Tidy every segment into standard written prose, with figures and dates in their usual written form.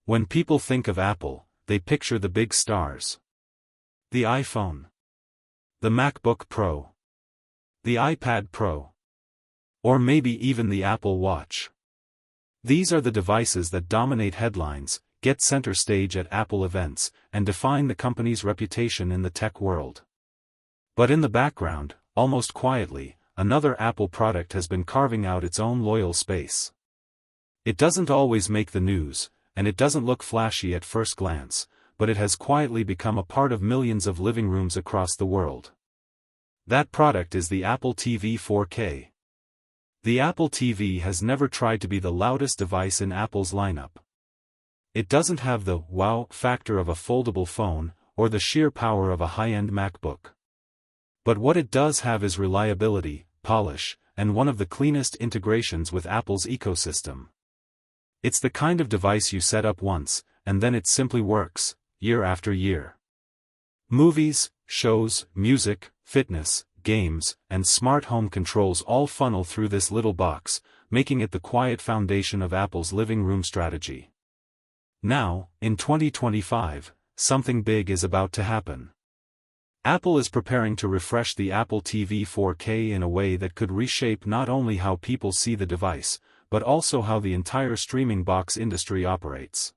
When people think of Apple, they picture the big stars. The iPhone. The MacBook Pro. The iPad Pro. Or maybe even the Apple Watch. These are the devices that dominate headlines, get center stage at Apple events, and define the company's reputation in the tech world. But in the background, almost quietly, another Apple product has been carving out its own loyal space. It doesn't always make the news, and it doesn't look flashy at first glance, but it has quietly become a part of millions of living rooms across the world. That product is the Apple TV 4K. The Apple TV has never tried to be the loudest device in Apple's lineup. It doesn't have the wow factor of a foldable phone, or the sheer power of a high-end MacBook. But what it does have is reliability, polish, and one of the cleanest integrations with Apple's ecosystem. It's the kind of device you set up once, and then it simply works, year after year. Movies, shows, music, fitness, games, and smart home controls all funnel through this little box, making it the quiet foundation of Apple's living room strategy. Now, in 2025, something big is about to happen. Apple is preparing to refresh the Apple TV 4K in a way that could reshape not only how people see the device, but also how the entire streaming box industry operates.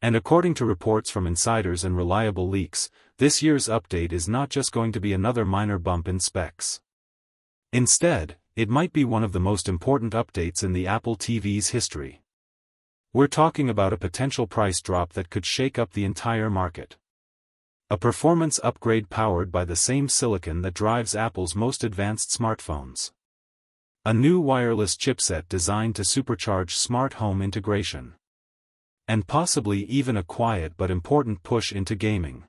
And according to reports from insiders and reliable leaks, this year's update is not just going to be another minor bump in specs. Instead, it might be one of the most important updates in the Apple TV's history. We're talking about a potential price drop that could shake up the entire market. A performance upgrade powered by the same silicon that drives Apple's most advanced smartphones. A new wireless chipset designed to supercharge smart home integration. And possibly even a quiet but important push into gaming.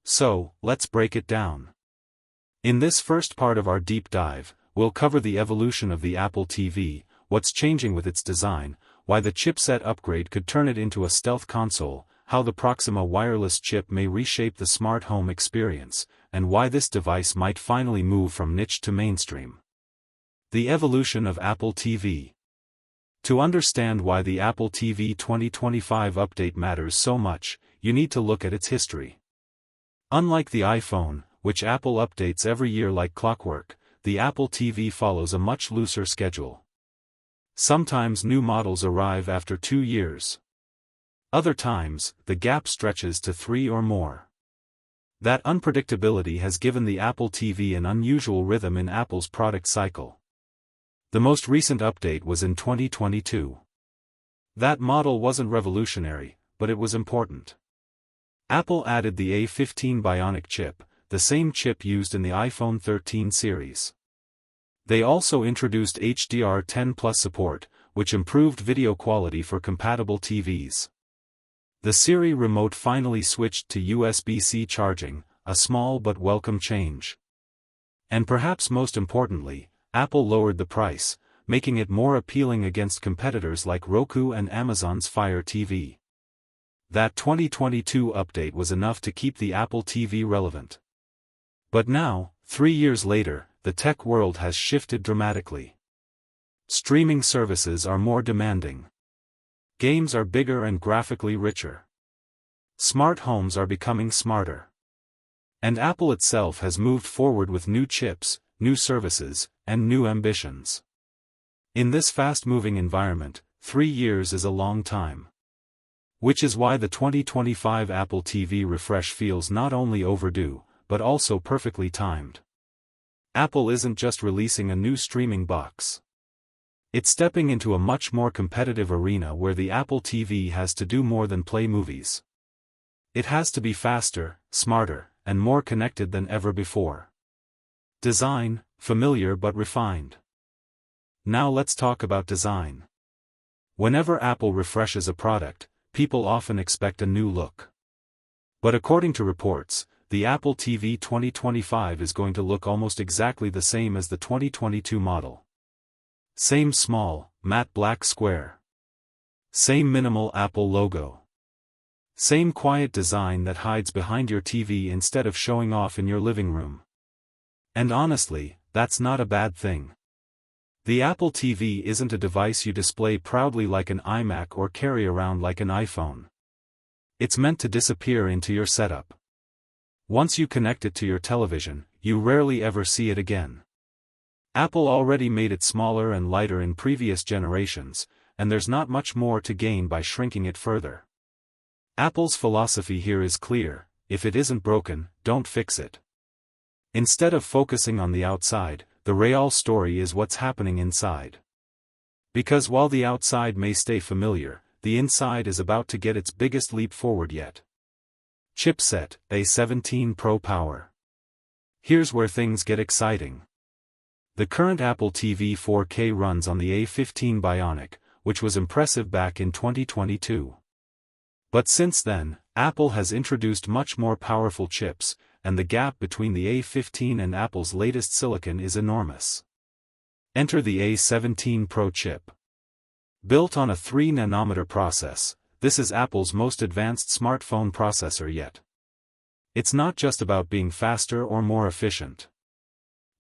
So, let's break it down. In this first part of our deep dive, we'll cover the evolution of the Apple TV, what's changing with its design, why the chipset upgrade could turn it into a stealth console, how the Proxima wireless chip may reshape the smart home experience, and why this device might finally move from niche to mainstream. The evolution of Apple TV. To understand why the Apple TV 2025 update matters so much, you need to look at its history. Unlike the iPhone, which Apple updates every year like clockwork, the Apple TV follows a much looser schedule. Sometimes new models arrive after 2 years. Other times, the gap stretches to 3 or more. That unpredictability has given the Apple TV an unusual rhythm in Apple's product cycle. The most recent update was in 2022. That model wasn't revolutionary, but it was important. Apple added the A15 Bionic chip, the same chip used in the iPhone 13 series. They also introduced HDR10 Plus support, which improved video quality for compatible TVs. The Siri remote finally switched to USB-C charging, a small but welcome change. And perhaps most importantly, Apple lowered the price, making it more appealing against competitors like Roku and Amazon's Fire TV. That 2022 update was enough to keep the Apple TV relevant. But now, 3 years later, the tech world has shifted dramatically. Streaming services are more demanding. Games are bigger and graphically richer. Smart homes are becoming smarter. And Apple itself has moved forward with new chips, new services, and new ambitions. In this fast-moving environment, 3 years is a long time. Which is why the 2025 Apple TV refresh feels not only overdue, but also perfectly timed. Apple isn't just releasing a new streaming box. It's stepping into a much more competitive arena where the Apple TV has to do more than play movies. It has to be faster, smarter, and more connected than ever before. Design, familiar but refined. Now let's talk about design. Whenever Apple refreshes a product, people often expect a new look. But according to reports, the Apple TV 2025 is going to look almost exactly the same as the 2022 model. Same small, matte black square. Same minimal Apple logo. Same quiet design that hides behind your TV instead of showing off in your living room. And honestly, that's not a bad thing. The Apple TV isn't a device you display proudly like an iMac or carry around like an iPhone. It's meant to disappear into your setup. Once you connect it to your television, you rarely ever see it again. Apple already made it smaller and lighter in previous generations, and there's not much more to gain by shrinking it further. Apple's philosophy here is clear: if it isn't broken, don't fix it. Instead of focusing on the outside, the real story is what's happening inside. Because while the outside may stay familiar, the inside is about to get its biggest leap forward yet. Chipset, A17 Pro Power. Here's where things get exciting. The current Apple TV 4K runs on the A15 Bionic, which was impressive back in 2022. But since then, Apple has introduced much more powerful chips, and the gap between the A15 and Apple's latest silicon is enormous. Enter the A17 Pro chip. Built on a 3nm process, this is Apple's most advanced smartphone processor yet. It's not just about being faster or more efficient.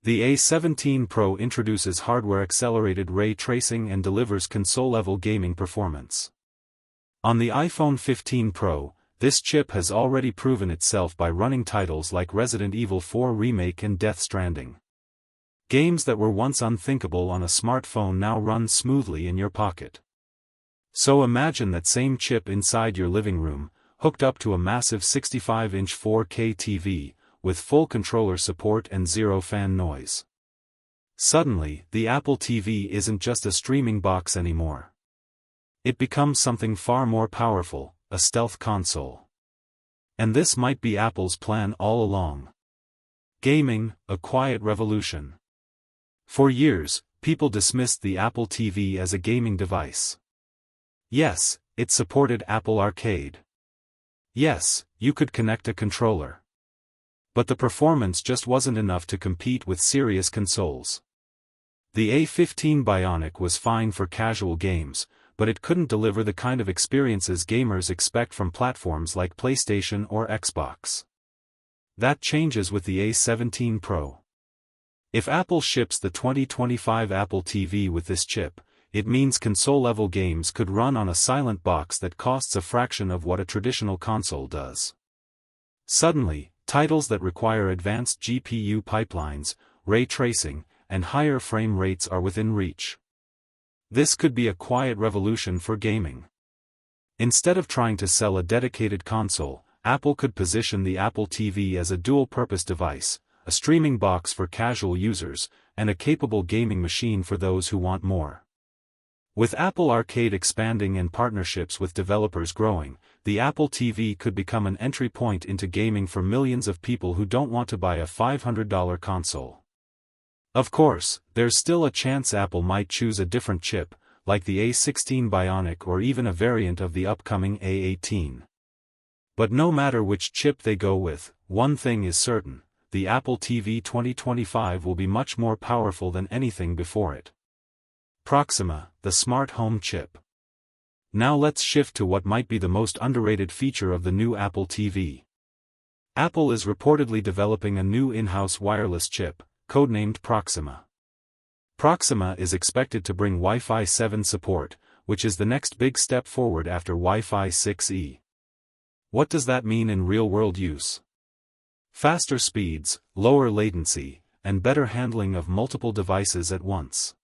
The A17 Pro introduces hardware-accelerated ray tracing and delivers console-level gaming performance. On the iPhone 15 Pro, this chip has already proven itself by running titles like Resident Evil 4 Remake and Death Stranding. Games that were once unthinkable on a smartphone now run smoothly in your pocket. So imagine that same chip inside your living room, hooked up to a massive 65-inch 4K TV, with full controller support and zero fan noise. Suddenly, the Apple TV isn't just a streaming box anymore. It becomes something far more powerful, a stealth console. And this might be Apple's plan all along. Gaming, a quiet revolution. For years, people dismissed the Apple TV as a gaming device. Yes, it supported Apple Arcade. Yes, you could connect a controller. But the performance just wasn't enough to compete with serious consoles. The A15 Bionic was fine for casual games, but it couldn't deliver the kind of experiences gamers expect from platforms like PlayStation or Xbox. That changes with the A17 Pro. If Apple ships the 2025 Apple TV with this chip, it means console-level games could run on a silent box that costs a fraction of what a traditional console does. Suddenly, titles that require advanced GPU pipelines, ray tracing, and higher frame rates are within reach. This could be a quiet revolution for gaming. Instead of trying to sell a dedicated console, Apple could position the Apple TV as a dual-purpose device, a streaming box for casual users, and a capable gaming machine for those who want more. With Apple Arcade expanding and partnerships with developers growing, the Apple TV could become an entry point into gaming for millions of people who don't want to buy a $500 console. Of course, there's still a chance Apple might choose a different chip, like the A16 Bionic or even a variant of the upcoming A18. But no matter which chip they go with, one thing is certain: the Apple TV 2025 will be much more powerful than anything before it. Proxima, the smart home chip. Now let's shift to what might be the most underrated feature of the new Apple TV. Apple is reportedly developing a new in-house wireless chip, codenamed Proxima. Proxima is expected to bring Wi-Fi 7 support, which is the next big step forward after Wi-Fi 6E. What does that mean in real-world use? Faster speeds, lower latency, and better handling of multiple devices at once.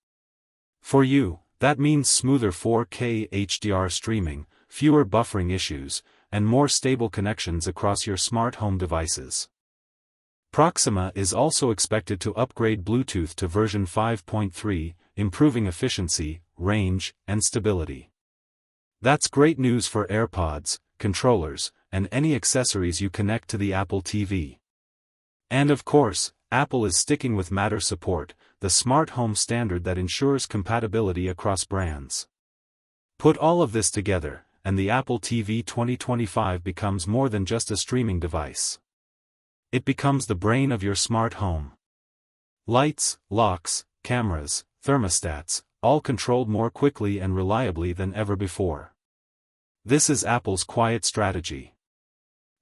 For you, that means smoother 4K HDR streaming, fewer buffering issues, and more stable connections across your smart home devices. Proxima is also expected to upgrade Bluetooth to version 5.3, improving efficiency, range, and stability. That's great news for AirPods, controllers, and any accessories you connect to the Apple TV. And of course, Apple is sticking with Matter support, the smart home standard that ensures compatibility across brands. Put all of this together, and the Apple TV 2025 becomes more than just a streaming device. It becomes the brain of your smart home. Lights, locks, cameras, thermostats, all controlled more quickly and reliably than ever before. This is Apple's quiet strategy.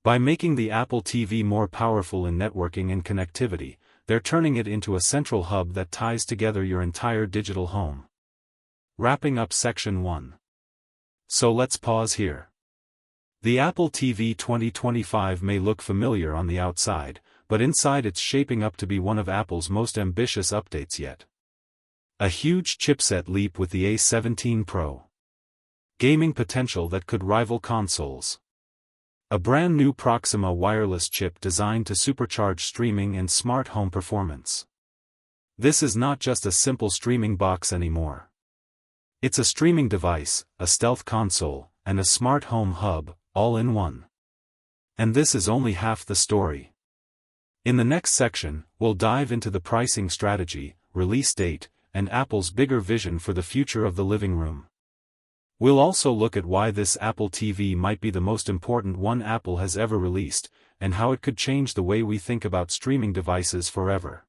By making the Apple TV more powerful in networking and connectivity, they're turning it into a central hub that ties together your entire digital home. Wrapping up Section 1. So let's pause here. The Apple TV 2025 may look familiar on the outside, but inside it's shaping up to be one of Apple's most ambitious updates yet. A huge chipset leap with the A17 Pro. Gaming potential that could rival consoles. A brand new Proxima wireless chip designed to supercharge streaming and smart home performance. This is not just a simple streaming box anymore. It's a streaming device, a stealth console, and a smart home hub, all in one. And this is only half the story. In the next section, we'll dive into the pricing strategy, release date, and Apple's bigger vision for the future of the living room. We'll also look at why this Apple TV might be the most important one Apple has ever released, and how it could change the way we think about streaming devices forever.